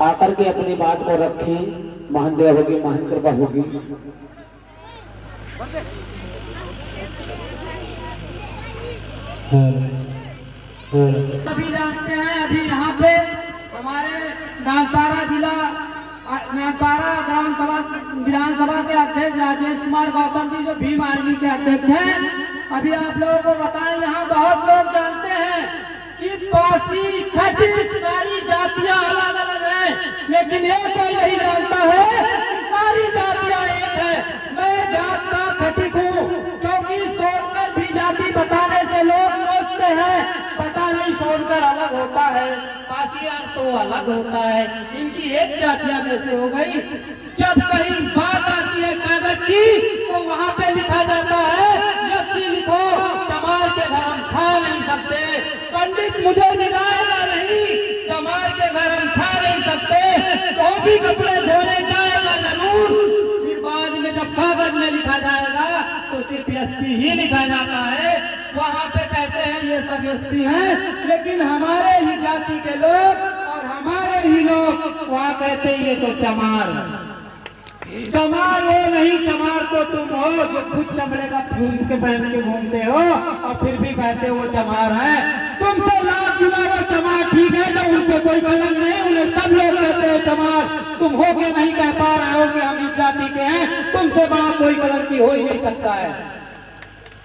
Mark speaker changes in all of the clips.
Speaker 1: आकर के अपनी बात को रखें। महान दया होगी, महान कृपा होगी।
Speaker 2: अभी जानते हैं, अभी यहाँ पे हमारे नानपारा जिला नानपारा ग्राम सभा विधानसभा के अध्यक्ष राजेश कुमार गौतम जी जो भीम आर्मी के अध्यक्ष हैं, अभी आप लोगों को बताएं, यहाँ बहुत लोग जानते हैं कि पासी खटी सारी जातियां अलग अलग हैं, लेकिन ये कोई नहीं जानता है सारी जातियां एक है। मैं जात का खटिक हूँ, क्योंकि सोनकर भी जाति बताने से लोग सोचते हैं पता नहीं सोनकर अलग होता है, पासियार तो अलग होता है, इनकी एक जातियां कैसे हो गई। जब कहीं बात आती है कागज की तो वहाँ पे लिखा जाता है यस्सी लिखो, चमार के घर हम खा नहीं सकते। पंडित मुझे मिलाएगा नहीं, चमार के घर हम खा नहीं सकते, तो भी कपड़े धोने जाएगा जरूर। फिर बाद में जब कागज में लिखा जाएगा तो सिर्फ यस्सी ही लिखा जाता है, वहाँ पे कहते हैं ये सब यस्सी हैं, लेकिन हमारे ही जाति के लोग और हमारे ही लोग वहाँ कहते हैं ये तो चमार है। चमार वो नहीं, चमार तो तुम हो जो खुद चमड़े का फूल के पहन के घूमते हो और फिर भी कहते हो वो चमार है। तुमसे लाख जुड़ा चमार ठीक है, जब उनपे कोई कलंक नहीं, उन्हें सब लोग कहते हो चमार। तुम हो के नहीं कह पा रहे हो कि हम इस जाति के हैं, तुमसे बड़ा कोई कलंकी हो ही नहीं सकता है।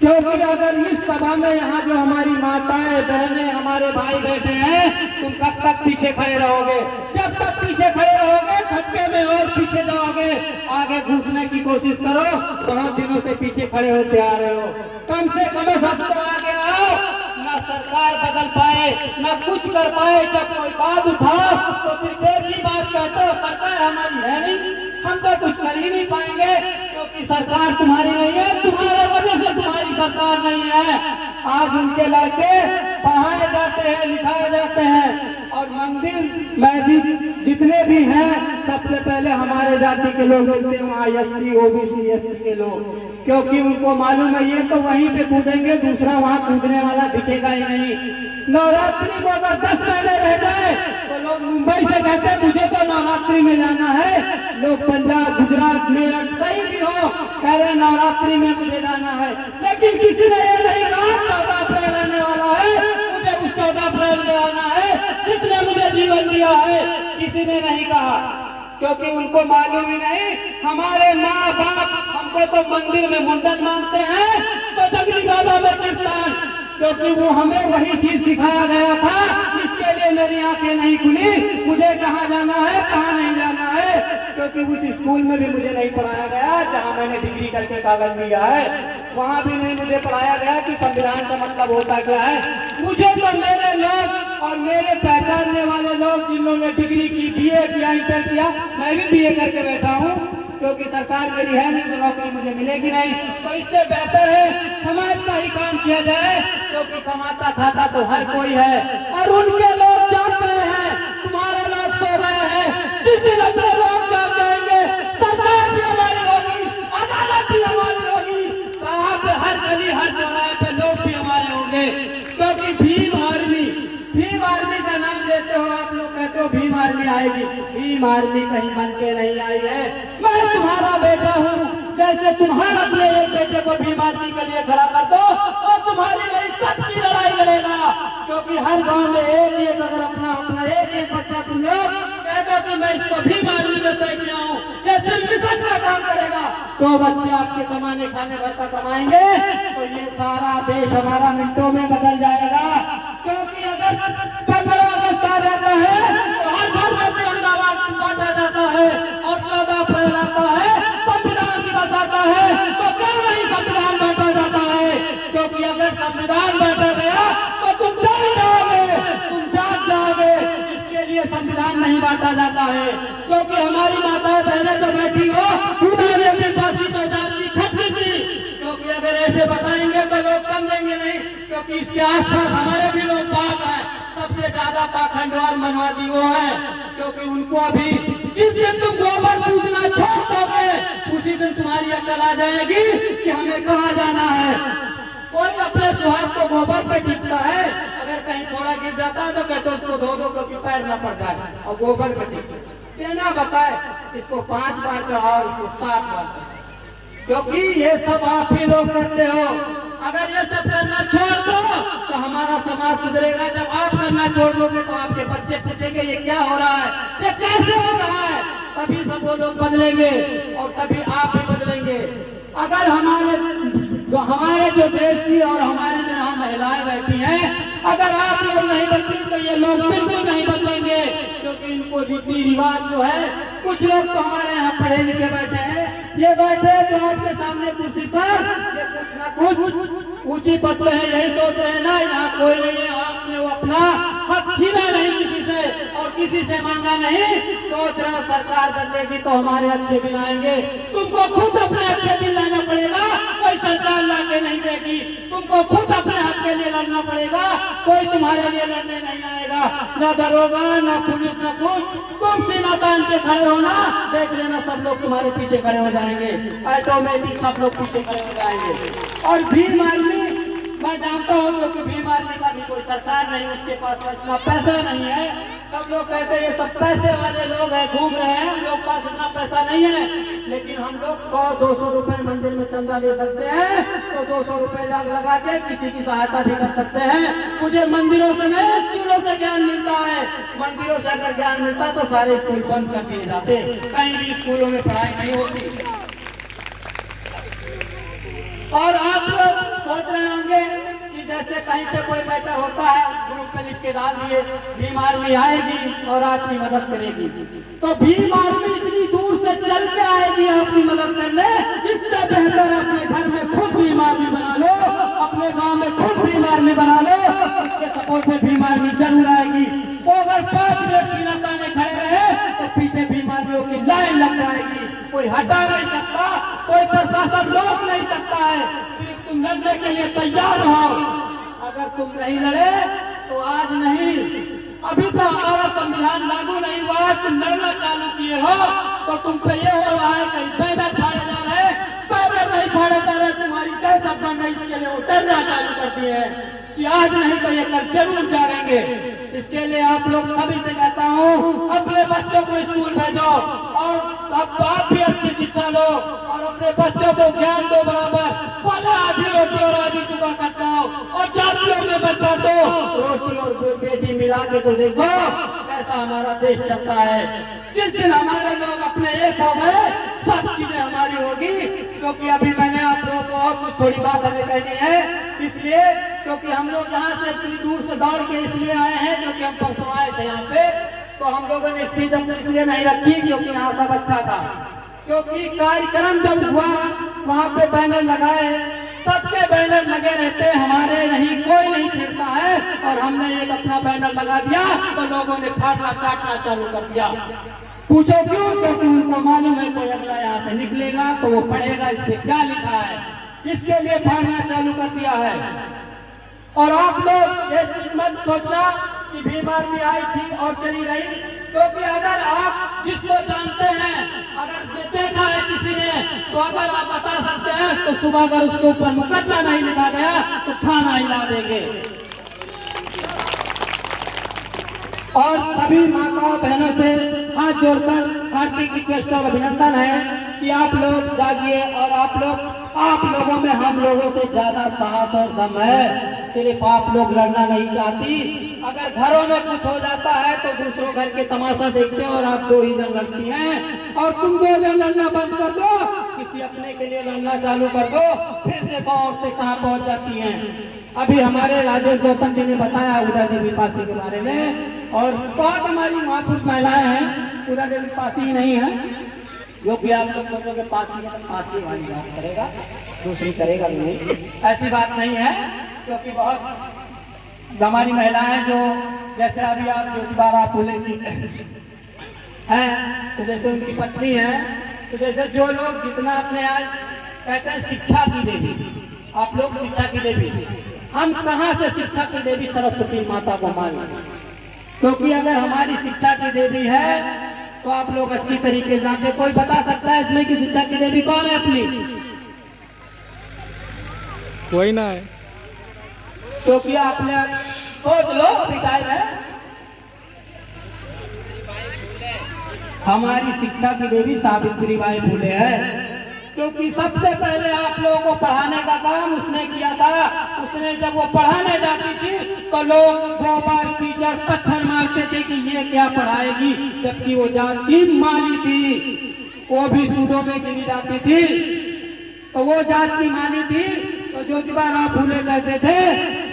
Speaker 2: क्योंकि अगर इस सभा में यहाँ जो हमारी माताएं बहनें हमारे भाई बैठे हैं, तुम कब तक पीछे खड़े रहोगे? जब तक पीछे खड़े रहोगे धक्के में और पीछे जाओगे, आगे घुसने की कोशिश करो, बहुत दिनों से पीछे खड़े होते आ रहे हो। कम से कम सब तो आगे आओ, ना सरकार बदल पाए ना कुछ कर पाए, जब कोई बात उठाओ तो सिर्फ एक ही बात कहते हो सरकार हमारी है नहीं, हम तो कुछ कर ही नहीं पाएंगे, क्योंकि सरकार तुम्हारी नहीं है, तुम्हारे वजह से तुम्हारी सरकार नहीं है। आज उनके लड़के पढ़ाए जाते हैं, लिखाए जाते हैं, और मंदिर मस्जिद जितने भी हैं सबसे पहले हमारे जाति के लोग होते हैं, वहाँ एससी ओबीसी एसटी के लोग, क्योंकि उनको मालूम है ये तो वहीं पे कूदेंगे, दूसरा वहाँ कूदने वाला दिखेगा ही नहीं। नवरात्रि को अगर 10 महीने रह जाए तो लोग मुंबई से कहते हैं मुझे तो नवरात्रि में जाना है, लोग पंजाब गुजरात मेरठ कहीं भी हो कह रहे नवरात्रि में मुझे जाना है, लेकिन किसी ने ये नहीं कहा 14 अप्रैल आने वाला है, मुझे उस 14 अप्रैल में आना है जिसने मुझे जीवन दिया है, किसी ने नहीं कहा, क्योंकि उनको मालूम ही नहीं। हमारे माँ बाप हमको तो मंदिर में मुंडन मानते हैं तो जगली बाबा में कीर्तन, क्योंकि वो हमें वही चीज सिखाया गया था, इसके लिए मेरी आंखें नहीं खुली मुझे कहाँ जाना है कहाँ नहीं जाना है, क्योंकि उस स्कूल में भी मुझे नहीं पढ़ाया गया जहाँ मैंने डिग्री करके कागज लिया है, वहाँ भी नहीं मुझे पढ़ाया गया कि संविधान का मतलब होता क्या है। मुझे तो मेरे लोग और मेरे पहचानने वाले लोग जिन्होंने डिग्री की, बीए किया, इंटर किया, मैं भी बीए करके बैठा हूँ, क्योंकि सरकार मेरी है नहीं तो नौकरी मुझे मिलेगी नहीं, तो इससे बेहतर है समाज का ही काम किया जाए, क्योंकि कमाता खाता तो हर कोई है। और उनके लोग जानते हैं तुम्हारे लोग सो रहे हैं, जिस दिन अपने लोग जाग जाएंगे सरकार भी हमारी होगी, अदालत भी हमारी होगी, साहब हर गली हर चौराहे पे लोग भी हमारे होंगे, क्योंकि भीम आर्मी का नाम लेते हो आप लोग, कहते हो भीम आर्मी आएगी, भीम आर्मी कहीं बन के नहीं आई है। मैं तुम्हारा बेटा हूँ, जैसे तुम्हारा अपने एक बेटे को भीम आर्मी के लिए खड़ा कर दो और तुम्हारी मेरी सबकी लड़ाई लड़ेगा, क्योंकि हर गांव में एक अगर अपना एक बच्चा तुम लोग कहते कि मैं इसको भीम आर्मी में तय किया हूँ, ये सिर्फ मिशन का काम करेगा, तो बच्चे आपके कमाने खाने भर का कमाएंगे, तो ये सारा देश हमारा मिनटों में बदल जाएगा। क्योंकि अगर 15 अगस्त आ जाता है तो हर घर में तिरंगा बांटा जाता है, और 14 अप्रैल आता है संविधान दिवस आता है, तो क्यों नहीं संविधान बांटा जाता है? क्योंकि अगर संविधान बांटा गया तो तुम जाग जाओगे, इसके लिए संविधान नहीं बांटा जाता है। क्योंकि हमारी माताएं बहनें जो बैठी हो उन्होंने अपनी फांसी तो जाति खत्म की, क्योंकि अगर ऐसे बताएंगे तो लोग समझेंगे नहीं, क्योंकि इसके आसपास हमारे भी लोग पाक हैं, सबसे ज्यादा पाखंडवार मनवादी वो है, क्योंकि उनको अभी जिस दिन तुम गोबर पूजना छोड़ दोगे उसी दिन तुम्हारी अक्ल आ जाएगी कि हमें कहाँ जाना है। कोई अपने सुहाग को गोबर पे टिकता है, अगर अगर कहीं थोड़ा गिर जाता है तो कहते उसको धो दो क्योंकि पैर ना पड़ जाए और गोबर में देना बताए इसको 5 बार चढ़ाओ, इसको 7 बार चढ़ाओ, क्योंकि ये सब आप ही लोग करते हो। अगर ये सब करना छोड़ दो तो हमारा समाज सुधरेगा। जब आप करना छोड़ दोगे तो आपके बच्चे पूछेंगे ये क्या हो रहा है, ये कैसे हो रहा है, तभी सब वो लोग बदलेंगे और तभी आप भी बदलेंगे। अगर हमारे जो देश की और हमारे जो यहाँ महिलाएं बैठी हैं, अगर आप लोग नहीं बदलेंगे तो ये लोग बिल्कुल नहीं बदलेंगे, क्योंकि इनको रीति रिवाज जो है, कुछ लोग तो हमारे यहाँ पढ़े लिखे बैठे हैं, ये बैठे जो आपके सामने कुर्सी पर ये कुछ ना कुछ ऊंची पद पे है, यही सोच रहे हैं ना यहाँ कोई नहीं है, आपने वो अपना हक छीना नहीं किसी से और किसी से मांगा नहीं। सोच रहा सरकार बदलेगी तो हमारे अच्छे दिन आएंगे, तुमको खुद अपने अच्छे दिन लाना पड़ेगा, कोई सरकार लाके नहीं देगी। तुमको खुद अपने हक के लिए लड़ना पड़ेगा, कोई तुम्हारे लिए लड़ने नहीं आएगा, ना दरोगा ना पुलिस ना कुछ। तुम सीना तान के खड़े होना, देख लेना सब लोग तुम्हारे पीछे खड़े हो जाएंगे, ऑटोमेटिक सब लोग पीछे खड़े हो जाएंगे। और भीम आर्मी मैं जानता हूँ क्योंकि भीम आर्मी का भी कोई सरकार नहीं, उसके पास इतना पैसा नहीं है। सब लोग कहते हैं ये सब पैसे वाले लोग हैं, घूम रहे हैं, हम लोग पास इतना पैसा नहीं है, लेकिन हम लोग 100-200 रुपए मंदिर में चंदा दे सकते हैं, तो 200 रुपए लगा के किसी की सहायता भी कर सकते हैं। मुझे मंदिरों से नहीं स्कूलों से ज्ञान मिलता है, मंदिरों से अगर ज्ञान मिलता तो सारे स्कूल बंद कर दिए जाते, कहीं भी स्कूलों में पढ़ाई नहीं होती। और आप लोग सोच रहे होंगे कि जैसे कहीं पे कोई मैटर होता है ग्रुप पे लिख के डाल दिए भीम आर्मी आएगी और आपकी मदद करेगी, तो भीम आर्मी इतनी दूर से चल के आएगी आपकी मदद करने। इससे बेहतर अपने घर में खुद भीम आर्मी बना लो, अपने गांव में खुद भीम आर्मी बना लो, उसके सपोर्ट से भीम आर्मी जरूर आएगी। वो अगर 5 मिनट सीना ताने खड़े रहे तो पीछे भीम आर्मियों की लाइन लग जाएगी, कोई हटा नहीं सकता, कोई प्रशासन रोक नहीं सकता है, सिर्फ तुम लड़ने के लिए तैयार हो। अगर तुम नहीं लड़े तो आज नहीं, अभी तो हमारा संविधान लागू नहीं हुआ, तुम लड़ना चालू किए हो तो तुम पे ये हो रहा है कहीं बैनर फाड़े जा रहे हैं, बैनर नहीं फाड़े जा रहे, तुम्हारी दहशत बढ़ रही, इसके लिए उतरना चालू कर दिए हैं कि आज नहीं तो ये कल जरूर जाएंगे। इसके लिए आप लोग सभी से कहता हूँ अपने बच्चों को स्कूल भेजो और अब आप भी अच्छी शिक्षा लो और अपने बच्चों को ज्ञान दो बराबर, पहले आधी रोटी और आधी चुका करवाओ और जातियों में मत बांटो, रोटी और बेटी मिला के तो देखो कैसा हमारा देश चलता है। जिस दिन हमारे लोग अपने एक हो गए सब चीजें हमारी होगी, क्योंकि अभी मैंने आप लोगों को और कुछ थोड़ी बात हमें कहनी है, इसलिए क्योंकि हम लोग यहाँ से इतनी दूर से दौड़ के इसलिए आए हैं क्योंकि हम परसों आए थे यहाँ पे, तो हम लोगों ने स्पीच अपनी इसलिए नहीं रखी क्योंकि यहाँ सब अच्छा था, क्योंकि कार्यक्रम जब हुआ वहाँ पे बैनर लगाए, सबके बैनर लगे रहते, हमारे नहीं, कोई नहीं छेड़ता है, और हमने एक अपना बैनर लगा दिया तो लोगों ने फाड़ना काटना चालू कर दिया। पूछो क्यों? क्योंकि उनको मालूम है कोई अगला यहाँ से निकलेगा तो वो पढ़ेगा इस पे क्या लिखा है, इसके लिए फाड़ना चालू कर दिया है। और आप लोग ये चीज मत सोचना कि भीम आर्मी आई थी और चली गई, क्योंकि अगर आप जिसको जानते हैं, अगर देखा है किसी ने, तो अगर आप बता सकते हैं तो सुबह अगर उसके ऊपर मुकदमा नहीं लिखा गया तो थाना हिला देंगे। और सभी माताओं बहनों से हाथ जोड़कर हार्दिक रिक्वेस्ट और अभिनंदन है कि आप लोग जागिए और आप लोगों में हम लोगों से ज्यादा साहस और दम है। सिर्फ आप लोग लड़ना नहीं चाहती, अगर घरों में कुछ हो जाता है तो दूसरों घर के तमाशा देखते और आप 2 ही जन लड़ती हैं, और तुम 2 जन लड़ना बंद कर दो, किसी अपने के लिए लड़ना चालू कर दो, फिर से औरतें कहाँ पहुंच जाती हैं। अभी हमारे राजेश गौतम जी ने बताया उदा देवी पासी के बारे में, और बहुत हमारी महापुरुष महिलाएं हैं, उदा देवी पासी ही नहीं है, जो भी आप लोग सोचोगे पासी है, पासी वाली बात करेगा, दूसरी करेगा नहीं, ऐसी बात नहीं है। क्योंकि बहुत हमारी महिलाएं जो जैसे अभी आप ज्योतिबा फूले की हैं, तो जैसे उनकी पत्नी है, तो जैसे जो लोग जितना अपने आज कहते हैं शिक्षा की देवी, आप लोग शिक्षा की देवी, हम कहाँ से शिक्षा की देवी सरस्वती माता को माने, क्योंकि अगर हमारी शिक्षा की देवी है तो आप लोग अच्छी तरीके से जानते। कोई बता सकता है इसमें कि शिक्षा की देवी कौन है अपनी?
Speaker 3: कोई ना है,
Speaker 2: क्योंकि आपने सोच लो, अभी टाइम है। हमारी शिक्षा की देवी सावित्री बाई फुले है, क्योंकि सबसे पहले आप लोगों को पढ़ाने का काम उसने किया था। उसने जब वो पढ़ाने जाती थी तो लोग 2 बार टीचर पत्थर मारते थे कि ये क्या पढ़ाएगी, जबकि वो जानती माली थी, वो भी सूदों में गिनी जाती थी। तो वो जात की माली थी। तो ज्योतिबा राव फूले कहते थे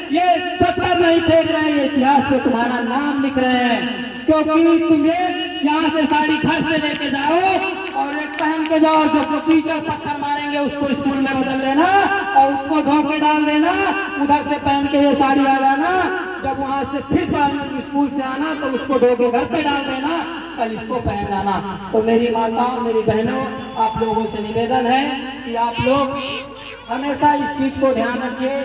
Speaker 2: ये पत्थर नहीं फेंक रहे हैं, इतिहास में तुम्हारा नाम लिख रहे हैं, क्योंकि तुम्हें यहाँ से साड़ी घर से लेके जाओ और एक पहन के जाओ, जो टीचर पत्थर मारेंगे उसको स्कूल में बदल लेना और उसको धो के डाल देना, उधर से पहन के ये साड़ी आ जाना, जब वहां से फिर स्कूल से आना तो उसको धो के घर पे डाल देना, कल इसको पहन लाना। तो मेरी माताओं, मेरी बहनों, आप लोगों से निवेदन है कि आप लोग हमेशा इस चीज को ध्यान रखिए।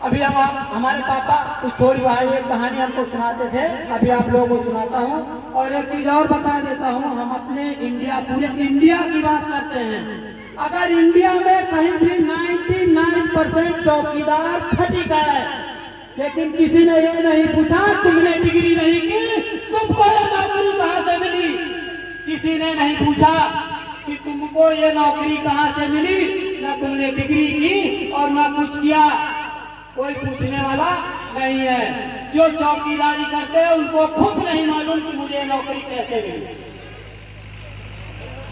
Speaker 2: अभी हम हमारे पापा कुछ थोड़ी बार एक कहानी हमको सुनाते थे, अभी आप लोगों को सुनाता हूँ। और एक चीज और बता देता हूँ, हम अपने इंडिया, पूरे इंडिया की बात करते हैं। अगर इंडिया में कहीं भी 99% चौकीदार खटी का है, लेकिन किसी ने ये नहीं पूछा तुमने डिग्री नहीं की, तुमको ये नौकरी कहाँ से मिली। किसी ने नहीं पूछा कि तुमको ये नौकरी कहाँ से मिली, ना तुमने डिग्री की और ना कुछ किया, कोई पूछने वाला नहीं है। जो चौकीदारी करते हैं उनको खुद नहीं मालूम कि मुझे नौकरी कैसे मिली।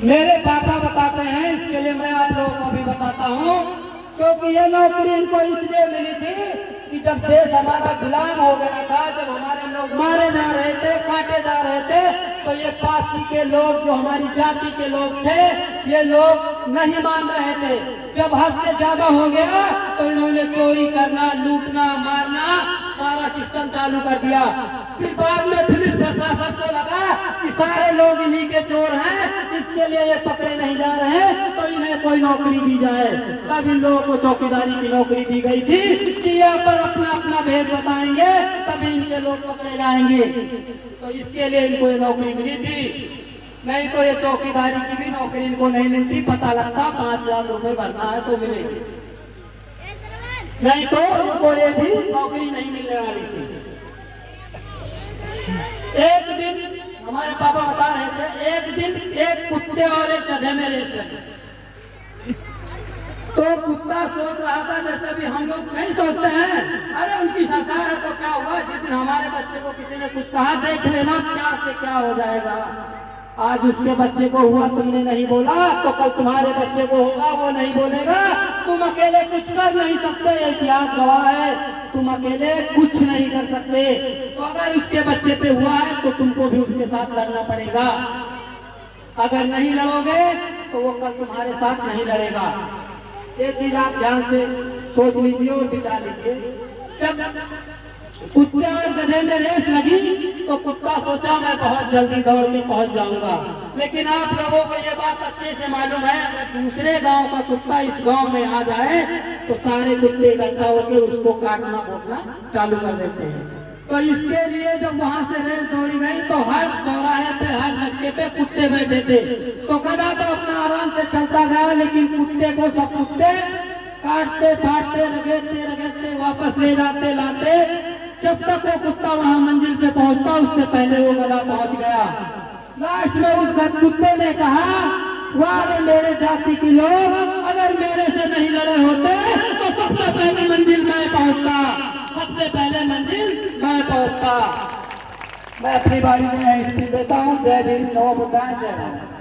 Speaker 2: मेरे पापा बताते हैं, इसके लिए मैं आप लोगों को भी बताता हूँ, क्योंकि ये नौकरी इनको इसलिए मिली थी कि जब देश हमारा गुलाम हो गया था, जब हमारे लोग मारे जा रहे थे, काटे जा रहे थे, तो ये पासी के लोग, जो हमारी जाति के लोग थे, ये लोग नहीं मान रहे थे। जब हद से ज्यादा हो गया तो इन्होंने चोरी करना, लूटना, मारना, सारा सिस्टम चालू कर दिया। फिर बाद में पुलिस प्रशासन को लगा कि सारे लोग इन्हीं के चोर हैं, इसके लिए ये पकड़े नहीं जा रहे हैं, तो इन्हें कोई नौकरी दी जाए। तब इन लोगों को चौकीदारी की नौकरी दी गई थी कि ये पर अपना अपना भेद बताएंगे, तभी इनके लोग पकड़े जाएंगे। तो इसके लिए इनको ये नौकरी मिली थी, नहीं तो ये चौकीदारी की भी नौकरी इनको नहीं मिलती। पता लगता 5 लाख रुपए भरना है तो मिलेगी, नहीं तो इनको ये भी नौकरी नहीं मिलने वाली थी। एक दिन हमारे पापा बता रहे थे, एक दिन एक कुत्ते और एक गधे में रेस लगी। तो कुत्ता सोच रहा था, जैसे भी हम लोग नहीं सोचते हैं, अरे उनकी सरकार है तो क्या हुआ, जिस दिन हमारे बच्चे को किसी ने कुछ कहा, देख लेना क्या से क्या हो जाएगा। आज उसके बच्चे को हुआ, तुमने नहीं बोला, तो कल तुम्हारे बच्चे को होगा, वो नहीं बोलेगा। तुम अकेले कुछ कर नहीं सकते, इतिहास गवाह है, तुम अकेले कुछ नहीं कर सकते। तो अगर उसके बच्चे पे हुआ है तो तुमको भी उसके साथ लड़ना पड़ेगा। अगर नहीं लड़ोगे तो वो कल तुम्हारे साथ नहीं लड़ेगा। ये चीज आप ध्यान से सोच लीजिए और विचार लीजिए। जब कुत्ते और गधे में रेस लगी तो कुत्ता सोचा मैं बहुत जल्दी दौड़ के पहुंच जाऊंगा, लेकिन आप लोगों को ये बात अच्छे से मालूम है, अगर दूसरे गांव का कुत्ता इस गांव में आ जाए तो सारे कुत्ते इकट्ठा होकर उसको काटना भोंकना चालू कर देते हैं। तो इसके लिए जब वहां से रेस दौड़ी गई तो हर चौराहे पे, हर धक्के पे कुत्ते बैठे थे। तो गधा तो अपना आराम से चलता गया, लेकिन कुत्ते को सब कुत्ते काटते फाटते रगड़ते रगड़ते वापस ले जाते लाते, जब तक वो कुत्ता वहां मंजिल पे पहुंचता उससे पहले वो गधा पहुंच गया। लास्ट में उस कुत्ते ने कहा, वाह मेरे जाति के लोग, अगर मेरे से नहीं लड़े होते तो सबसे पहले मंजिल मैं पहुंचता, सबसे पहले मंजिल मैं पहुंचता। मैं अपनी बारी में स्पीच देता हूँ। जय भीम, नमो बुद्धाय, जय भारत।